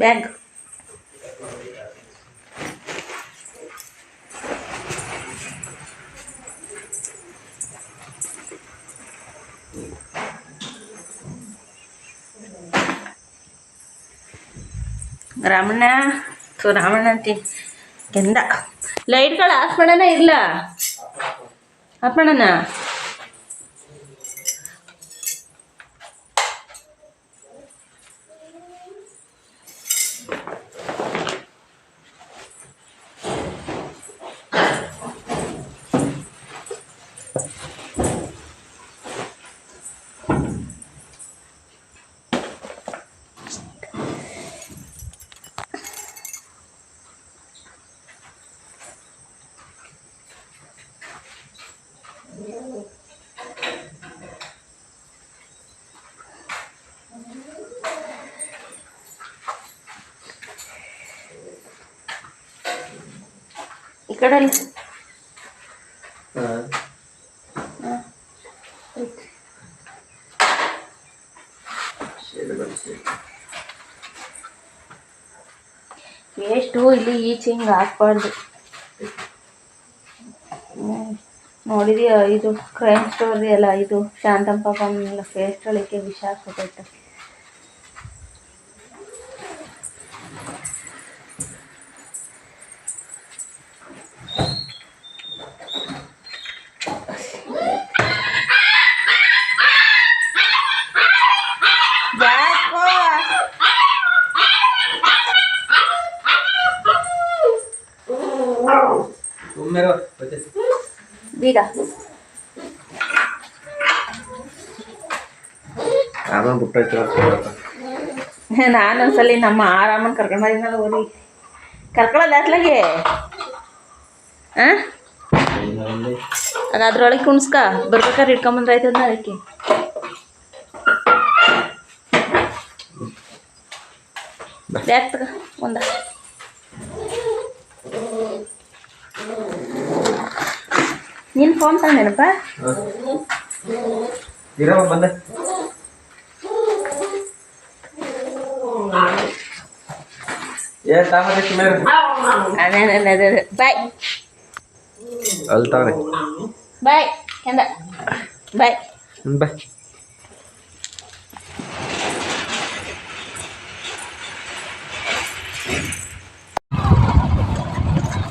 Bag Ramanna Ramanna ಅಂತೀನಿ ಕೆಂದ ಲೈಟ್ಗಳು of ಮಾಡೋಣ ಇಲ್ಲ ಆಫ್ ಮಾಡೋಣ. ಈ ಕಡೆ ವೇಸ್ಟು ಇಲ್ಲಿ ಈಚೆ ಹಿಂಗೆ ಹಾಕ್ಬಾರ್ದು. ನೋಡಿದೀಯ ಇದು ಕ್ರೈಮ್ ಸ್ಟೋರಿ ಅಲ್ಲ, ಇದು ಶಾಂತಂ ಪಾಪಂ ಪೇಸ್ಟ್ ಒಳಕ್ಕೆ ವಿಷ ಹಾಕ್ಬಿಟ್ಟೈತೆ. ಬೀಗ ನಾನೊಂದ್ಸಲಿ ನಮ್ಮ ಆರಾಮನ್ ಕರ್ಕೊಂಡು ಬಂದಿನಲ್ಲ ಊರಿ ಕರ್ಕೊಳ್ಳೋದು ಅತ್ಲಾಗೆ ಆಗ ಅದ್ರೊಳಗೆ ಕುಣ್ಸ್ಕ ಬರ್ಬೇಕಾದ್ರೆ ಇಟ್ಕೊಂಬಂದ್ರೆ ಆಯ್ತದ ಅದಕ್ಕೆ. ಬ್ಯಾಗ್ ತಗ ಒಂದ ನೀನು ಫೋನ್ ತಗೊಂಡೇನಪ್ಪ ಬಂದೆ ಅದೇ ಬಾಯ್ ಅಲ್ತಾನೆ ಬಾಯ್ ಎಂದ ಬಾಯ್ ಬಾಯ್.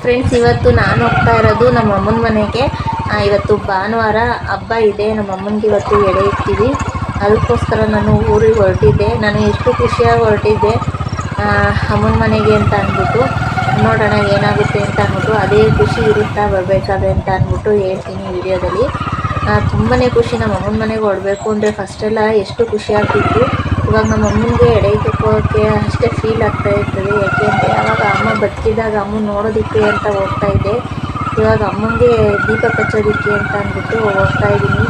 ಫ್ರೆಂಡ್ಸ್, ಇವತ್ತು ನಾನು ಹೋಗ್ತಾ ಇರೋದು ನಮ್ಮ ಅಮ್ಮನ ಮನೆಗೆ. ಇವತ್ತು ಭಾನುವಾರ ಹಬ್ಬ ಇದೆ. ನಮ್ಮ ಅಮ್ಮನಿಗೆ ಇವತ್ತು ಎಡೆ ಇಡ್ತೀವಿ. ಅದಕ್ಕೋಸ್ಕರ ನಾನು ಊರಿಗೆ ಹೊರಟಿದ್ದೆ. ನಾನು ಎಷ್ಟು ಖುಷಿಯಾಗಿ ಹೊರಟಿದ್ದೆ ಅಮ್ಮನ ಮನೆಗೆ ಅಂತ ಅಂದ್ಬಿಟ್ಟು. ನೋಡೋಣ ಏನಾಗುತ್ತೆ ಅಂತ ಅಂದ್ಬಿಟ್ಟು, ಅದೇ ಖುಷಿ ಇರುತ್ತಾ ಬರಬೇಕಾದ್ರೆ ಅಂತ ಅಂದ್ಬಿಟ್ಟು ಹೇಳ್ತೀನಿ ವಿಡಿಯೋದಲ್ಲಿ. ತುಂಬಾ ಖುಷಿ. ನಮ್ಮ ಅಮ್ಮನ ಮನೆಗೆ ಹೊರಡಬೇಕು ಅಂದರೆ ಫಸ್ಟೆಲ್ಲ ಎಷ್ಟು ಖುಷಿ ಆಗ್ತಿತ್ತು. ಇವಾಗ ನಮ್ಮ ಅಮ್ಮನಿಗೆ ಎಡೆ ಇಟ್ಕೊಳ್ಳೋಕ್ಕೆ ಅಷ್ಟೇ ಫೀಲ್ ಆಗ್ತಾ ಇರ್ತದೆ. ಯಾಕೆಂದರೆ ಆವಾಗ ಅಮ್ಮ ಬದುಕಿದಾಗ ಅಮ್ಮ ನೋಡೋದಕ್ಕೆ ಅಂತ ಹೋಗ್ತಾ ಇದ್ದೆ. ಇವಾಗ ಅಮ್ಮನಿಗೆ ದೀಪ ಹಚ್ಚೋದಕ್ಕೆ ಅಂತ ಅಂದ್ಬಿಟ್ಟು ಹೋಗ್ತಾ ಇದ್ದೀನಿ.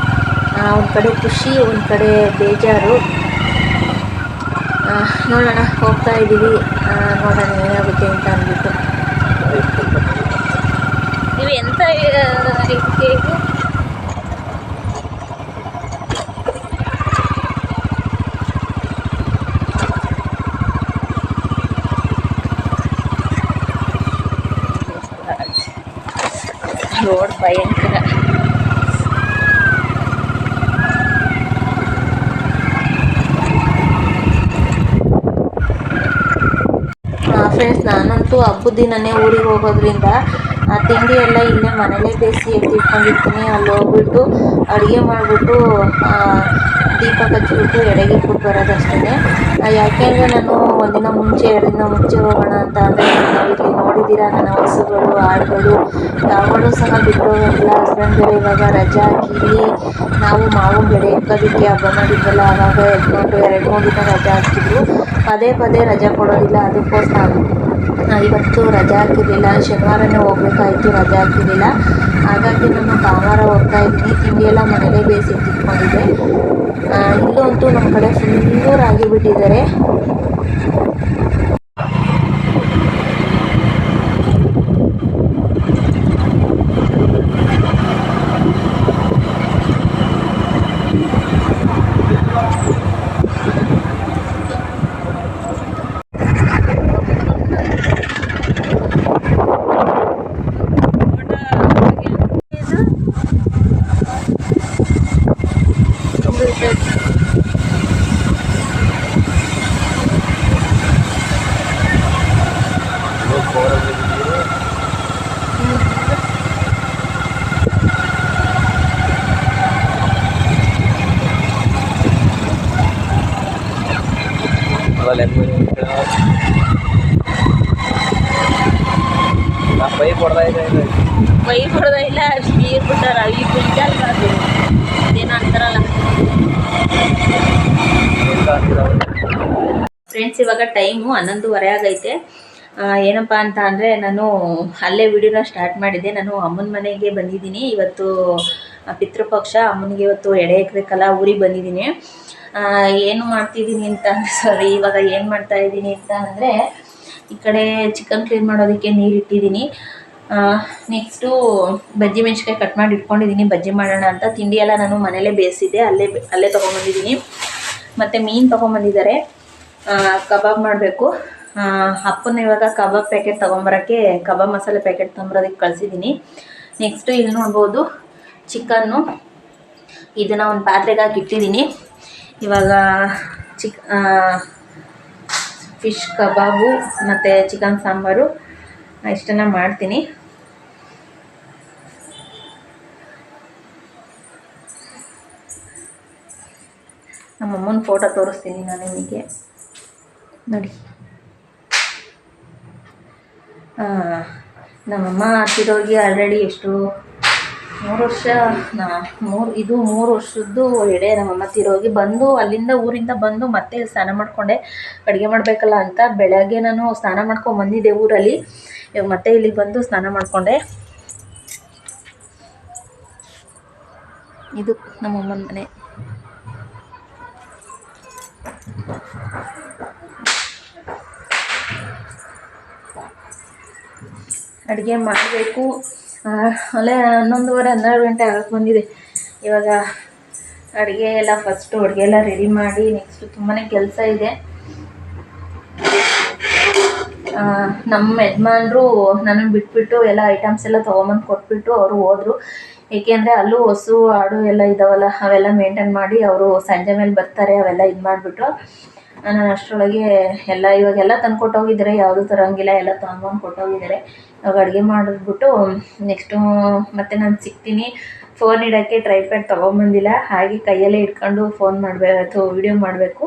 ಒಂದು ಕಡೆ ಖುಷಿ, ಒಂದು ಕಡೆ ಬೇಜಾರು. ನೋಡೋಣ, ಹೋಗ್ತಾ ಇದ್ದೀವಿ. ನೋಡೋಣ ಏನಾಗುತ್ತೆ ಅಂತ ಅಂದ್ಬಿಟ್ಟು. ನೀವು ಎಂಥ ರೀತಿಯಾಗಿ ರೋಡ್ ಭಯಂಕರ. ಫ್ರೆಂಡ್ಸ್, ನಾನಂತೂ ಹಬ್ಬದ ದಿನವೇ ಊರಿಗೆ ಹೋಗೋದ್ರಿಂದ ತಿಂಡಿ ಎಲ್ಲ ಇಲ್ಲೇ ಮನೇಲೇ ಬೇಯಿಸಿ ಎತ್ತಿಟ್ಕೊಂಡಿರ್ತೀನಿ. ಅಲ್ಲಿ ಹೋಗ್ಬಿಟ್ಟು ಅಡುಗೆ ಮಾಡಿಬಿಟ್ಟು ದೀಪ ಹಚ್ಚಿಬಿಟ್ಟು ಎಡೆಗೆ ಇಟ್ಬಿಟ್ಟು ಬರೋದಷ್ಟೇ. ಯಾಕೆಂದರೆ ನಾನು ಒಂದಿನ ಮುಂಚೆ 2 ದಿನ ಮುಂಚೆ ಹೋಗೋಣ ಅಂತ ಅಂದರೆ ಇಲ್ಲಿ ನೋಡಿದ್ದೀರಾ ನನ್ನ ಹಸುಗಳು ಆಡುಗಳು ಯಾವಾಗಲೂ ಸಹ ಬಿಟ್ಟು ಹೋಗೋದಿಲ್ಲ. ಹಸ್ಬೆಂಡ್ ಬೇರೆ ಇವಾಗ ರಜೆ ಹಾಕಿ ಇಲ್ಲಿ ನಾವು ಮಾವು ಬೆಳೆ ಎಕ್ಕೋದಕ್ಕೆ ಹಬ್ಬ ಮಾಡಿದ್ವಲ್ಲ, ಆವಾಗ ಎತ್ಕೊಂಡು 2-3 ದಿನ ರಜೆ ಹಾಕ್ತಿದ್ರು. ಪದೇ ಪದೇ ರಜೆ ಕೊಡೋದಿಲ್ಲ. ಅದಕ್ಕೋಸ್ಕರ ಇವತ್ತು ರಜೆ ಹಾಕಿರಲಿಲ್ಲ. ಶನಿವಾರನೇ ಹೋಗ್ಬೇಕಾಯಿತು, ರಜೆ ಹಾಕಿರಲಿಲ್ಲ. ಹಾಗಾಗಿ ನಾನು ಭಾನುವಾರ ಹೋಗ್ತಾ ಇದ್ದೀನಿ. ತಿಂಡಿ ಎಲ್ಲ ಮನೇಲೇ ಬೇಯಿಸಿ ಇಟ್ಕೊಂಡಿದ್ದೆ. ಇಲ್ಲೂ ಅಂತೂ ನಮ್ಮ ಕಡೆ ಫುಲ್ಲು ರಾಗಿ ಬಿಟ್ಟಿದ್ದಾರೆ. ಪೈಪ್ ಹೊಡೆದ ಇಲ್ಲ ನೀರು ಬಿಟ್ಟಾರ ಈ ಬಿಟ್ಟಲ್ಲ ಅದು ಅದೇನೋ ಅಂತಾರಲ್ಲ. ಫ್ರೆಂಡ್ಸ್ ಇವಾಗ ಟೈಮು 11:30 ಆಗೈತೆ. ಏನಪ್ಪ ಅಂತ ಅಂದರೆ ನಾನು ಅಲ್ಲೇ ವಿಡಿಯೋನ ಸ್ಟಾರ್ಟ್ ಮಾಡಿದ್ದೆ. ನಾನು ಅಮ್ಮನ ಮನೆಗೆ ಬಂದಿದ್ದೀನಿ ಇವತ್ತು, ಪಿತೃಪಕ್ಷ. ಅಮ್ಮನಿಗೆ ಇವತ್ತು ಎಡೆ ಇಕ್ಬೇಕಲ್ಲ, ಊರಿಗೆ ಬಂದಿದ್ದೀನಿ. ಏನು ಮಾಡ್ತಿದ್ದೀನಿ ಅಂತ ಇವಾಗ ಏನು ಮಾಡ್ತಾಯಿದ್ದೀನಿ ಅಂತ ಅಂದರೆ, ಈ ಕಡೆ ಚಿಕನ್ ಕ್ಲೀನ್ ಮಾಡೋದಕ್ಕೆ ನೀರು ಇಟ್ಟಿದ್ದೀನಿ. ನೆಕ್ಸ್ಟು ಬಜ್ಜಿ ಮೆಣಸಿನ್ಕಾಯಿ ಕಟ್ ಮಾಡಿ ಇಟ್ಕೊಂಡಿದ್ದೀನಿ, ಬಜ್ಜಿ ಮಾಡೋಣ ಅಂತ. ತಿಂಡಿ ಎಲ್ಲ ನಾನು ಮನೇಲೇ ಬೇಯಿಸಿದ್ದೆ, ಅಲ್ಲೇ ತೊಗೊಂಬಂದಿದ್ದೀನಿ. ಮತ್ತು ಮೀನು ತೊಗೊಂಬಂದಿದ್ದಾರೆ, ಕಬಾಬ್ ಮಾಡಬೇಕು. ಅಪ್ಪನ ಇವಾಗ ಕಬಾಬ್ ಪ್ಯಾಕೆಟ್ ತೊಗೊಂಬರೋಕ್ಕೆ, ಕಬಾಬ್ ಮಸಾಲೆ ಪ್ಯಾಕೆಟ್ ತೊಗೊಂಬರೋದಕ್ಕೆ ಕಳಿಸಿದ್ದೀನಿ. ನೆಕ್ಸ್ಟು ಇಲ್ಲಿ ನೋಡ್ಬೋದು ಚಿಕನ್ನು, ಇದನ್ನು ಒಂದು ಪಾತ್ರೆಗೆ ಹಾಕಿ ಇಟ್ಟಿದ್ದೀನಿ. ಇವಾಗ ಫಿಶ್ ಕಬಾಬು ಮತ್ತು ಚಿಕನ್ ಸಾಂಬಾರು ಇಷ್ಟನ್ನು ಮಾಡ್ತೀನಿ. ನಮ್ಮಮ್ಮನ ಫೋಟೋ ತೋರಿಸ್ತೀನಿ ನಾನು ನಿಮಗೆ ನೋಡಿ. ನಮ್ಮಮ್ಮ ತಿರೋಗಿ ಆಲ್ರೆಡಿ ಎಷ್ಟು 3 ವರ್ಷ, 3 ವರ್ಷದ್ದು ಎಡೆ. ನಮ್ಮಮ್ಮ ತಿರೋಗಿ ಬಂದು ಅಲ್ಲಿಂದ ಊರಿಂದ ಬಂದು ಮತ್ತೆ ಸ್ನಾನ ಮಾಡಿಕೊಂಡೆ, ಅಡುಗೆ ಮಾಡಬೇಕಲ್ಲ ಅಂತ. ಬೆಳಗ್ಗೆ ನಾನು ಸ್ನಾನ ಮಾಡ್ಕೊಂಡು ಬಂದಿದ್ದೆ ಊರಲ್ಲಿ, ಇವಾಗ ಮತ್ತೆ ಇಲ್ಲಿಗೆ ಬಂದು ಸ್ನಾನ ಮಾಡಿಕೊಂಡೆ. ಇದು ನಮ್ಮಮ್ಮನ ಮನೆ. ಅಡುಗೆ ಮಾಡಬೇಕು. ಅಲ್ಲೇ 11:30 12 ಗಂಟೆ ಆಗಕ್ಕೆ ಬಂದಿದೆ. ಇವಾಗ ಅಡುಗೆ ಎಲ್ಲ ಅಡುಗೆ ಎಲ್ಲ ರೆಡಿ ಮಾಡಿ, ನೆಕ್ಸ್ಟು ತುಂಬಾ ಕೆಲಸ ಇದೆ. ನಮ್ಮ ಯಜಮಾನ್ರು ನನ್ನನ್ನು ಬಿಟ್ಬಿಟ್ಟು ಎಲ್ಲ ಐಟಮ್ಸ್ ಎಲ್ಲ ತೊಗೊಂಬಂದು ಕೊಟ್ಬಿಟ್ಟು ಅವರು ಹೋದರು. ಏಕೆಂದರೆ ಅಲ್ಲೂ ಹಸು ಆಡು ಎಲ್ಲ ಇದ್ದಾವಲ್ಲ, ಅವೆಲ್ಲ ಮೇಂಟೈನ್ ಮಾಡಿ ಅವರು ಸಂಜೆ ಮೇಲೆ ಬರ್ತಾರೆ. ಅವೆಲ್ಲ ಇದು ಮಾಡಿಬಿಟ್ಟು ನಾನು ಅಷ್ಟರೊಳಗೆ ಇವಾಗೆಲ್ಲ ತಂದು ಕೊಟ್ಟೋಗಿದ್ದಾರೆ, ಯಾವುದೂ ತರೋಂಗಿಲ್ಲ, ಎಲ್ಲ ತೊಗೊಂಬಂದು ಕೊಟ್ಟೋಗಿದ್ದಾರೆ. ಇವಾಗ ಅಡುಗೆ ಮಾಡಿಬಿಟ್ಟು ನೆಕ್ಸ್ಟು ಮತ್ತೆ ನಾನು ಸಿಗ್ತೀನಿ. ಫೋನ್ ಇಡೋಕ್ಕೆ ಟ್ರೈಪ್ಯಾಡ್ ತೊಗೊಂಬಂದಿಲ್ಲ, ಹಾಗೆ ಕೈಯಲ್ಲೇ ಇಟ್ಕೊಂಡು ಫೋನ್ ಮಾಡಬೇಕು ಅಥವಾ ವೀಡಿಯೋ ಮಾಡಬೇಕು.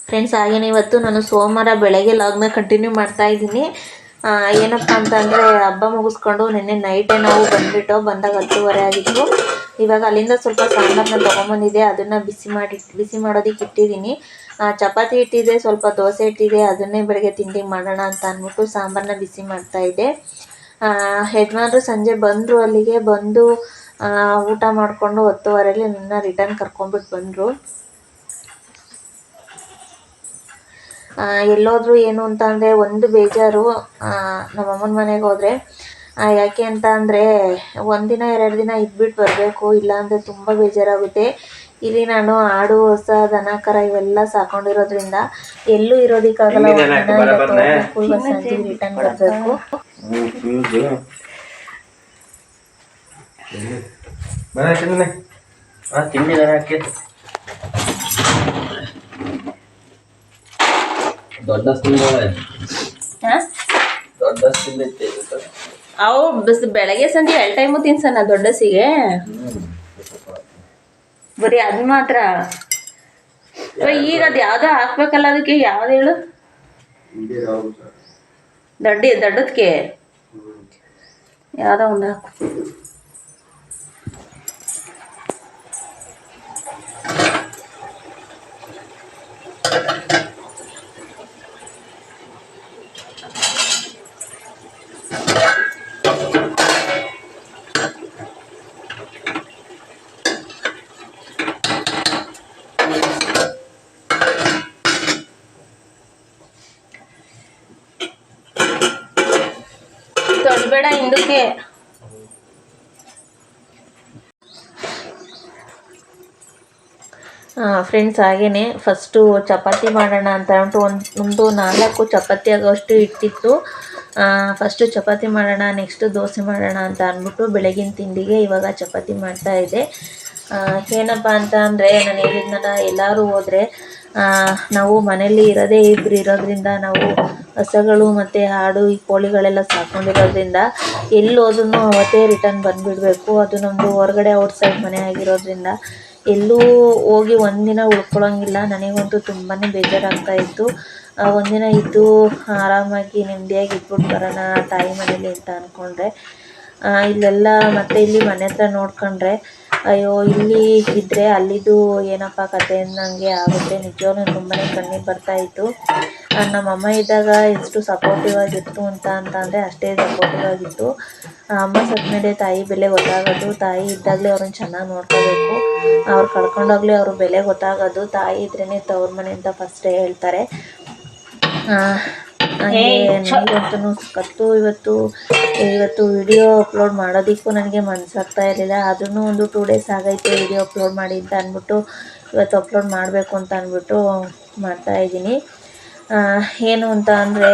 ಫ್ರೆಂಡ್ಸ್, ಹಾಗೆಯೇ ಇವತ್ತು ನಾನು ಸೋಮವಾರ ಬೆಳಗ್ಗೆ ಲಾಗ್ನ ಕಂಟಿನ್ಯೂ ಮಾಡ್ತಾಯಿದ್ದೀನಿ. ಏನಪ್ಪ ಅಂತಂದರೆ, ಹಬ್ಬ ಮುಗಿಸ್ಕೊಂಡು ನಿನ್ನೆ ನೈಟೇ ನಾವು ಬಂದಾಗ 10:30 ಆಗಿತ್ತು. ಇವಾಗ ಅಲ್ಲಿಂದ ಸ್ವಲ್ಪ ಸಾಂಬಾರನ್ನ ತೊಗೊಂಬಂದಿದ್ದೆ, ಅದನ್ನು ಬಿಸಿ ಮಾಡೋದಕ್ಕೆ ಇಟ್ಟಿದ್ದೀನಿ. ಚಪಾತಿ ಇಟ್ಟಿದ್ದೆ, ಸ್ವಲ್ಪ ದೋಸೆ ಇಟ್ಟಿದ್ದೆ, ಅದನ್ನೇ ಬೆಳಗ್ಗೆ ತಿಂಡಿ ಮಾಡೋಣ ಅಂತ ಅಂದ್ಬಿಟ್ಟು ಸಾಂಬಾರನ್ನ ಬಿಸಿ ಮಾಡ್ತಾಯಿದ್ದೆ. ಯಜಮಾನ್ರು ಸಂಜೆ ಬಂದರು, ಅಲ್ಲಿಗೆ ಬಂದು ಊಟ ಮಾಡಿಕೊಂಡು 10:30ರಲ್ಲಿ ನನ್ನ ರಿಟರ್ನ್ ಕರ್ಕೊಂಡ್ಬಿಟ್ಟು ಬಂದರು. ಎಲ್ಲೋದ್ರು ಏನು ಅಂತ ಅಂದರೆ ಒಂದು ಬೇಜಾರು, ನಮ್ಮಮ್ಮನ ಮನೆಗೆ ಹೋದರೆ. ಯಾಕೆ ಅಂತ ಅಂದರೆ 1 ದಿನ 2 ದಿನ ಇದ್ಬಿಟ್ಟು ಬರಬೇಕು, ಇಲ್ಲಾಂದರೆ ತುಂಬ ಬೇಜಾರಾಗುತ್ತೆ. ಇಲ್ಲಿ ನಾನು ಆಡು, ಹೊಸ ದನ ಕರ ಇವೆಲ್ಲ ಸಾಕೊಂಡಿರೋದ್ರಿಂದ ಎಲ್ಲೂ ಇರೋದಕ್ಕಾಗಲ್ಲ. ಇವಾಗ ಸಂಜೆ ರಿಟರ್ನ್ ಬರಬೇಕು. ಅವು ಬೆಳಗ್ಗೆ ಸಂಜೆ 2 ಟೈಮು ತಿನ್ಸಣ ದೊಡ್ಡಸಿಗೆ. ಬರೀ ಅದು ಮಾತ್ರ. ಈಗ ಅದು ಯಾವುದೋ ಹಾಕ್ಬೇಕಲ್ಲ, ಅದಕ್ಕೆ ಯಾವ್ದು ಹೇಳು, ದೊಡ್ಡದಕ್ಕೆ ಯಾವುದೋ ಒಂದು ಹಾಕು. ಬಿಡಬೇಡ ಹಿಂದಕ್ಕೆ. ಫ್ರೆಂಡ್ಸ್ ಹಾಗೆಯೇ ಫಸ್ಟು ಚಪಾತಿ ಮಾಡೋಣ ಅಂತ ಅಂದ್ಬಿಟ್ಟು ಒಂದು 4 ಚಪಾತಿ ಆಗೋಷ್ಟು ಇಟ್ಟಿತ್ತು. ಫಸ್ಟು ಚಪಾತಿ ಮಾಡೋಣ, ನೆಕ್ಸ್ಟು ದೋಸೆ ಮಾಡೋಣ ಅಂತ ಅಂದ್ಬಿಟ್ಟು ಬೆಳಗಿನ ತಿಂಡಿಗೆ ಇವಾಗ ಚಪಾತಿ ಮಾಡ್ತಾಯಿದ್ದೆ. ಏನಪ್ಪ ಅಂತ ಅಂದರೆ ನಾನು ಹೇಳಿದ್ನಲ್ಲ, ಎಲ್ಲರೂ ಹೋದರೆ ನಾವು ಮನೇಲಿ ಇರೋದೇ ಇಬ್ಬರು ಇರೋದ್ರಿಂದ, ನಾವು ಹಸುಗಳು ಮತ್ತು ಆಡು ಈ ಕೋಳಿಗಳೆಲ್ಲ ಸಾಕೊಂಡಿರೋದ್ರಿಂದ ಎಲ್ಲಿ ಹೋದ್ರೂ ಅವತ್ತೇ ರಿಟರ್ನ್ ಬಂದುಬಿಡಬೇಕು. ಅದು ನಮ್ಮದು ಹೊರಗಡೆ ಔಟ್ಸೈಡ್ ಮನೆ ಆಗಿರೋದ್ರಿಂದ ಎಲ್ಲೂ ಹೋಗಿ ಒಂದಿನ ಉಳ್ಕೊಳ್ಳೋಂಗಿಲ್ಲ. ನನಗಂತೂ ತುಂಬಾ ಬೇಜಾರಾಗ್ತಾಯಿತ್ತು. ಒಂದಿನ ಇದ್ದು ಆರಾಮಾಗಿ ನೆಮ್ಮದಿಯಾಗಿ ಇದ್ಬಿಟ್ಟು ಬರೋಣ ತಾಯಿ ಮನೇಲಿ ಅಂತ ಅಂದ್ಕೊಂಡ್ರೆ, ಇಲ್ಲೆಲ್ಲ ಮತ್ತೆ ಇಲ್ಲಿ ಮನೆ ಹತ್ರ ನೋಡ್ಕೊಂಡ್ರೆ ಅಯ್ಯೋ ಇಲ್ಲಿ ಇದ್ದರೆ ಅಲ್ಲಿದ್ದು ಏನಪ್ಪ ಕತೆ ಅನ್ನಂಗೆ ಆಗುತ್ತೆ. ನಿಜವಾಗ್ಲೂ ತುಂಬಾ ಕಣ್ಣೀರು ಬರ್ತಾಯಿತ್ತು. ನಮ್ಮಮ್ಮ ಇದ್ದಾಗ ಎಷ್ಟು ಸಪೋರ್ಟಿವ್ ಆಗಿತ್ತು ಅಂದರೆ ಅಷ್ಟೇ ಸಪೋರ್ಟಿವ್ ಆಗಿತ್ತು. ಅಮ್ಮ ಸತ್ತ ಮೇಲೆ ತಾಯಿ ಬೆಲೆ ಗೊತ್ತಾಗೋದು. ತಾಯಿ ಇದ್ದಾಗಲೇ ಅವ್ರನ್ನ ಚೆನ್ನಾಗಿ ನೋಡ್ಕೋಬೇಕು. ಅವ್ರು ಕಳ್ಕೊಂಡೋಗ್ಲೇ ಅವ್ರ ಬೆಲೆ ಗೊತ್ತಾಗೋದು. ತಾಯಿ ಇದ್ರೇ ತವ್ರ ಮನೆ ಅಂತ ಫಸ್ಟೇ ಹೇಳ್ತಾರೆ. ನನಗಂತೂ ಕತ್ತು ಇವತ್ತು ವಿಡಿಯೋ ಅಪ್ಲೋಡ್ ಮಾಡೋದಕ್ಕೂ ನನಗೆ ಮನಸ್ಸಾಗ್ತಾ ಇರಲಿಲ್ಲ. ಆದ್ರೂ ಒಂದು 2 ಡೇಸ್ ಆಗೈತೆ ವಿಡಿಯೋ ಅಪ್ಲೋಡ್ ಮಾಡಿ ಅಂತ ಅಂದ್ಬಿಟ್ಟು ಇವತ್ತು ಅಪ್ಲೋಡ್ ಮಾಡಬೇಕು ಅಂತ ಅಂದ್ಬಿಟ್ಟು ಮಾಡ್ತಾಯಿದ್ದೀನಿ. ಏನು ಅಂತ ಅಂದರೆ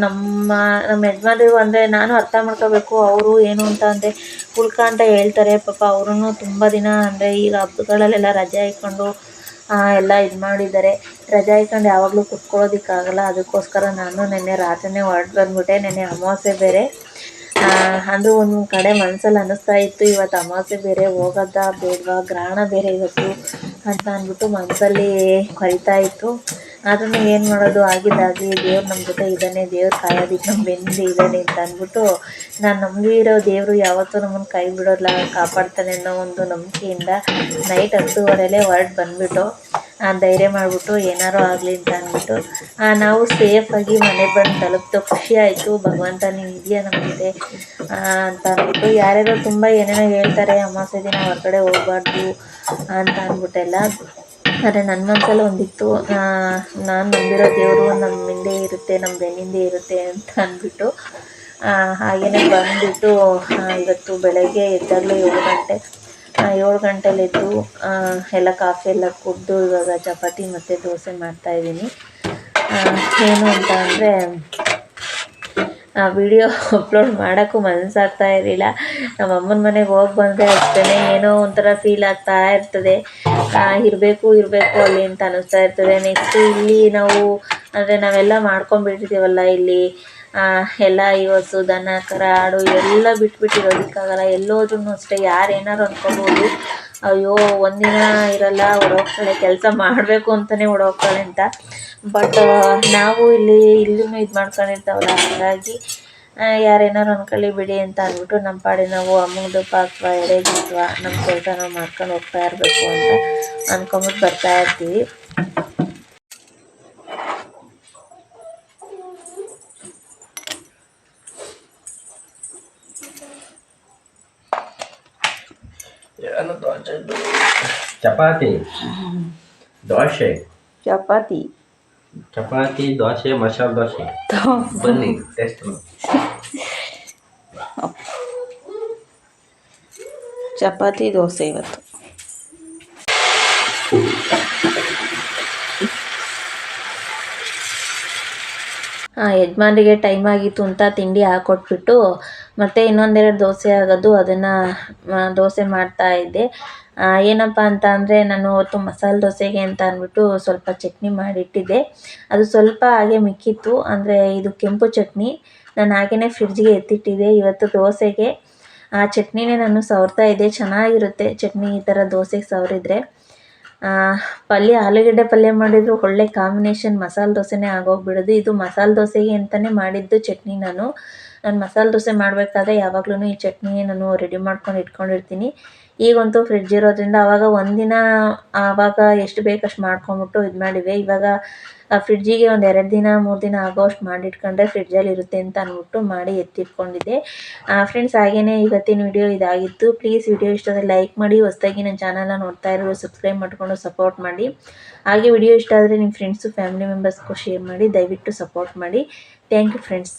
ನಮ್ಮ ಯಜಮಾನ್ರಿಗೂ ಅಂದರೆ ನಾನು ಅರ್ಥ ಮಾಡ್ಕೋಬೇಕು. ಅವರು ಏನು ಅಂತ ಅಂದರೆ ಅಂತ ಹೇಳ್ತಾರೆ. ಪಾಪ ಅವ್ರೂ ತುಂಬ ದಿನ ಅಂದರೆ ಈಗ ಹಬ್ಬಗಳಲ್ಲೆಲ್ಲ ರಜೆ ಹಾಕ್ಕೊಂಡು ಎಲ್ಲ ಇದು ಮಾಡಿದ್ದಾರೆ. ರಜೆ ಹಾಕ್ಕೊಂಡು ಯಾವಾಗಲೂ ಕುತ್ಕೊಳ್ಳೋದಕ್ಕಾಗಲ್ಲ. ಅದಕ್ಕೋಸ್ಕರ ನಾನು ನೆನ್ನೆ ರಾತ್ರಿನೇ ಹೊರಟು ಬಂದುಬಿಟ್ಟೆ. ನೆನ್ನೆ ಅಮಾವಾಸ್ಯೆ ಬೇರೆ. ಅದು ಒಂದು ಕಡೆ ಮನಸ್ಸಲ್ಲಿ ಅನ್ನಿಸ್ತಾ ಇತ್ತು, ಇವತ್ತು ಅಮಾವಾಸ್ಯೆ ಬೇರೆ, ಹೋಗೋದಾ ಬೇಡವಾ, ಗ್ರಹಣ ಬೇರೆ ಇವತ್ತು ಅಂತ ಅಂದ್ಬಿಟ್ಟು ಮನಸ್ಸಲ್ಲಿ ಕೊರಿತಾ ಇತ್ತು. ಆದ್ರೂ ಏನು ಮಾಡೋದು, ಆಗಿದ್ದಾಗಲಿ ದೇವ್ರು ನಮ್ಮ ಜೊತೆ ಇದ್ದಾನೆ, ದೇವ್ರು ಕಾಯೋದಕ್ಕೆ ನಮ್ಮ ಬೆನ್ನಿಂದೆ ಇದ್ದಾನೆ ಅಂತ ಅಂದ್ಬಿಟ್ಟು ನಾನು ನಂಬಿರೋ ದೇವರು ಯಾವತ್ತೂ ನಮ್ಮನ್ನು ಕೈ ಬಿಡೋಲ್ಲ, ಕಾಪಾಡ್ತಾನೆ ಅನ್ನೋ ಒಂದು ನಂಬಿಕೆಯಿಂದ ನೈಟ್ 10:30 ಹೊರಟು ಬಂದುಬಿಟ್ಟು ಧೈರ್ಯ ಮಾಡಿಬಿಟ್ಟು ಏನಾರು ಆಗಲಿ ಅಂತ ಅಂದ್ಬಿಟ್ಟು ನಾವು ಸೇಫಾಗಿ ಮನೆಗೆ ಬಂದು ತಲುಪ್ತು. ಖುಷಿ ಆಯಿತು. ಭಗವಂತ ನೀನು ಇದೆಯಾ ನಮ್ಮ ಜೊತೆ ಅಂತ ಅಂದ್ಬಿಟ್ಟು. ಯಾರ್ಯಾರೋ ತುಂಬ ಏನೇನೋ ಹೇಳ್ತಾರೆ, ಅಮಾವಾಸ್ಯೆ ದಿನ ಹೊರಗಡೆ ಹೋಗಬಾರ್ದು ಅಂತ ಅಂದ್ಬಿಟ್ಟೆಲ್ಲ. ಆದರೆ ನನ್ನ ಮನಸ್ಸಲ್ಲಿ ಒಂದಿತ್ತು, ನಾನು ನಂಬಿರೋ ದೇವರು ನಮ್ಮ ಹಿಂದೆ ಇರುತ್ತೆ, ನಮ್ಮ ಬೆನ್ನಿಂದೆ ಇರುತ್ತೆ ಅಂತ ಅಂದ್ಬಿಟ್ಟು ಹಾಗೆಯೇ ಬಂದುಬಿಟ್ಟು ಇವತ್ತು ಬೆಳಗ್ಗೆ ಎದ್ದಾಗಲೇ 7 ಗಂಟೆಲಿ ಎದ್ದು ಎಲ್ಲ ಕಾಫಿ ಎಲ್ಲ ಕುಡಿದು ಇವಾಗ ಚಪಾತಿ ಮತ್ತು ದೋಸೆ ಮಾಡ್ತಾಯಿದ್ದೀನಿ. ಏನು ಅಂತ ಅಂದರೆ ವಿಡಿಯೋ ಅಪ್ಲೋಡ್ ಮಾಡೋಕ್ಕೂ ಮನಸ್ಸಾಗ್ತಾ ಇರಲಿಲ್ಲ. ನಮ್ಮ ಅಮ್ಮನ ಮನೆಗೆ ಹೋಗಿ ಬಂದರೆ ಅಷ್ಟೇ ಏನೋ ಒಂಥರ ಫೀಲ್ ಆಗ್ತಾ ಇರ್ತದೆ. ಇರಬೇಕು ಅಲ್ಲಿ ಅಂತ ಅನ್ನಿಸ್ತಾ ಇರ್ತದೆ. ನೆಕ್ಸ್ಟು ಇಲ್ಲಿ ನಾವು ಅಂದರೆ ನಾವೆಲ್ಲ ಮಾಡ್ಕೊಂಡ್ಬಿಟ್ಟಿದ್ದೀವಲ್ಲ ಇಲ್ಲಿ ಎಲ್ಲ ಈ ಹಸು ದನ ಕರ ಆಡು ಎಲ್ಲ ಬಿಟ್ಬಿಟ್ಟಿರೋದಕ್ಕಾಗಲ್ಲ. ಎಲ್ಲೋದ್ರೂ ಅಷ್ಟೇ ಯಾರು ಏನಾರು ಅಂದ್ಕೊಬೋದು, ಅಯ್ಯೋ ಒಂದಿನ ಇರಲ್ಲ, ಹೊರಗೋಗ್ತಾಳೆ, ಕೆಲಸ ಮಾಡಬೇಕು ಅಂತಲೇ ಹೊರಗೋಗ್ತಾಳೆ ಅಂತ. ಬಟ್ ನಾವು ಇಲ್ಲೂ ಇದು ಮಾಡ್ಕೊಂಡಿರ್ತಾವಲ್ಲ, ಹಾಗಾಗಿ ಯಾರೇನಾರು ಅಂದ್ಕೊಳ್ಳಿ ಬಿಡಿ ಅಂತ ಅಂದ್ಬಿಟ್ಟು ನಮ್ಮ ಪಾಡಿ ನಾವು ಅಮ್ಮನ ತುಪ್ಪ ಹಾಕ್ವಾ ಎಡೆಗೆ ಹಾಕ್ವಾ ನಮ್ಮ ಕೆಲಸ ನಾವು ಮಾಡ್ಕೊಂಡು ಹೋಗ್ತಾ ಇರಬೇಕು ಅಂತ ಅಂದ್ಕೊಂಬಿಟ್ಟು ಬರ್ತಾ ಇರ್ತೀವಿ. ಚಪಾತಿ ದೋಸೆ ಮಸಾಲೆ ದೋಸೆ ಬನ್ನಿ ಟೇಸ್ಟ್ ಚಪಾತಿ ದೋಸೆ ಇವತ್ತು. ಯಜಮಾನ್ರಿಗೆ ಟೈಮ್ ಆಗಿತ್ತು ಅಂತ ತಿಂಡಿ ಹಾಕ್ಕೊಟ್ಬಿಟ್ಟು ಮತ್ತು ಇನ್ನೊಂದೆರಡು ದೋಸೆ ಆಗೋದು, ಅದನ್ನು ದೋಸೆ ಮಾಡ್ತಾಯಿದ್ದೆ. ಏನಪ್ಪ ಅಂತ ಅಂದರೆ ನಾನು ಅವತ್ತು ಮಸಾಲೆ ದೋಸೆಗೆ ಅಂತ ಅಂದ್ಬಿಟ್ಟು ಸ್ವಲ್ಪ ಚಟ್ನಿ ಮಾಡಿಟ್ಟಿದ್ದೆ. ಅದು ಸ್ವಲ್ಪ ಹಾಗೆ ಮಿಕ್ಕಿತ್ತು, ಅಂದರೆ ಇದು ಕೆಂಪು ಚಟ್ನಿ. ನಾನು ಹಾಗೆಯೇ ಫ್ರಿಡ್ಜ್ಗೆ ಎತ್ತಿಟ್ಟಿದ್ದೆ. ಇವತ್ತು ದೋಸೆಗೆ ಆ ಚಟ್ನಿನೇ ನಾನು ಸವರ್ತಾ ಇದ್ದೆ. ಚೆನ್ನಾಗಿರುತ್ತೆ ಚಟ್ನಿ ಈ ಥರ ದೋಸೆಗೆ ಸವರಿದ್ರೆ. ಆಲೂಗಡ್ಡೆ ಪಲ್ಯ ಮಾಡಿದ್ರು ಒಳ್ಳೆ ಕಾಂಬಿನೇಷನ್ ಮಸಾಲೆ ದೋಸೆನೇ ಆಗೋಗ್ಬಿಡೋದು. ಇದು ಮಸಾಲೆ ದೋಸೆಗೆ ಅಂತಲೇ ಮಾಡಿದ್ದು ಚಟ್ನಿ. ನಾನು ಮಸಾಲೆ ದೋಸೆ ಮಾಡಬೇಕಾದ್ರೆ ಯಾವಾಗಲೂ ಈ ಚಟ್ನಿ ನಾನು ರೆಡಿ ಮಾಡ್ಕೊಂಡು ಇಟ್ಕೊಂಡಿರ್ತೀನಿ. ಈಗಂತೂ ಫ್ರಿಡ್ಜ್ ಇರೋದ್ರಿಂದ ಆವಾಗ ಒಂದಿನ ಆವಾಗ ಎಷ್ಟು ಬೇಕಷ್ಟು ಮಾಡ್ಕೊಂಬಿಟ್ಟು ಇದು ಮಾಡಿವೆ. ಇವಾಗ ಫ್ರಿಡ್ಜಿಗೆ ಒಂದು 2 ದಿನ 3 ದಿನ ಆಗೋಷ್ಟು ಮಾಡಿಟ್ಕೊಂಡ್ರೆ ಫ್ರಿಡ್ಜಲ್ಲಿ ಇರುತ್ತೆ ಅಂತ ಅಂದ್ಬಿಟ್ಟು ಮಾಡಿ ಎತ್ತಿಟ್ಕೊಂಡಿದ್ದೆ. ಫ್ರೆಂಡ್ಸ್ ಹಾಗೆಯೇ ಇವತ್ತಿನ ವಿಡಿಯೋ ಇದಾಗಿತ್ತು. ಪ್ಲೀಸ್ ವಿಡಿಯೋ ಇಷ್ಟ ಆದರೆ ಲೈಕ್ ಮಾಡಿ, ಹೊಸದಾಗಿ ನನ್ನ ಚಾನಲ್ನ ನೋಡ್ತಾ ಇರೋರು ಸಬ್ಸ್ಕ್ರೈಬ್ ಮಾಡಿಕೊಂಡು ಸಪೋರ್ಟ್ ಮಾಡಿ. ಹಾಗೆ ವಿಡಿಯೋ ಇಷ್ಟ ಆದರೆ ನಿಮ್ಮ ಫ್ರೆಂಡ್ಸು ಫ್ಯಾಮಿಲಿ ಮೆಂಬರ್ಸ್ಗೂ ಶೇರ್ ಮಾಡಿ, ದಯವಿಟ್ಟು ಸಪೋರ್ಟ್ ಮಾಡಿ. Thank you friends.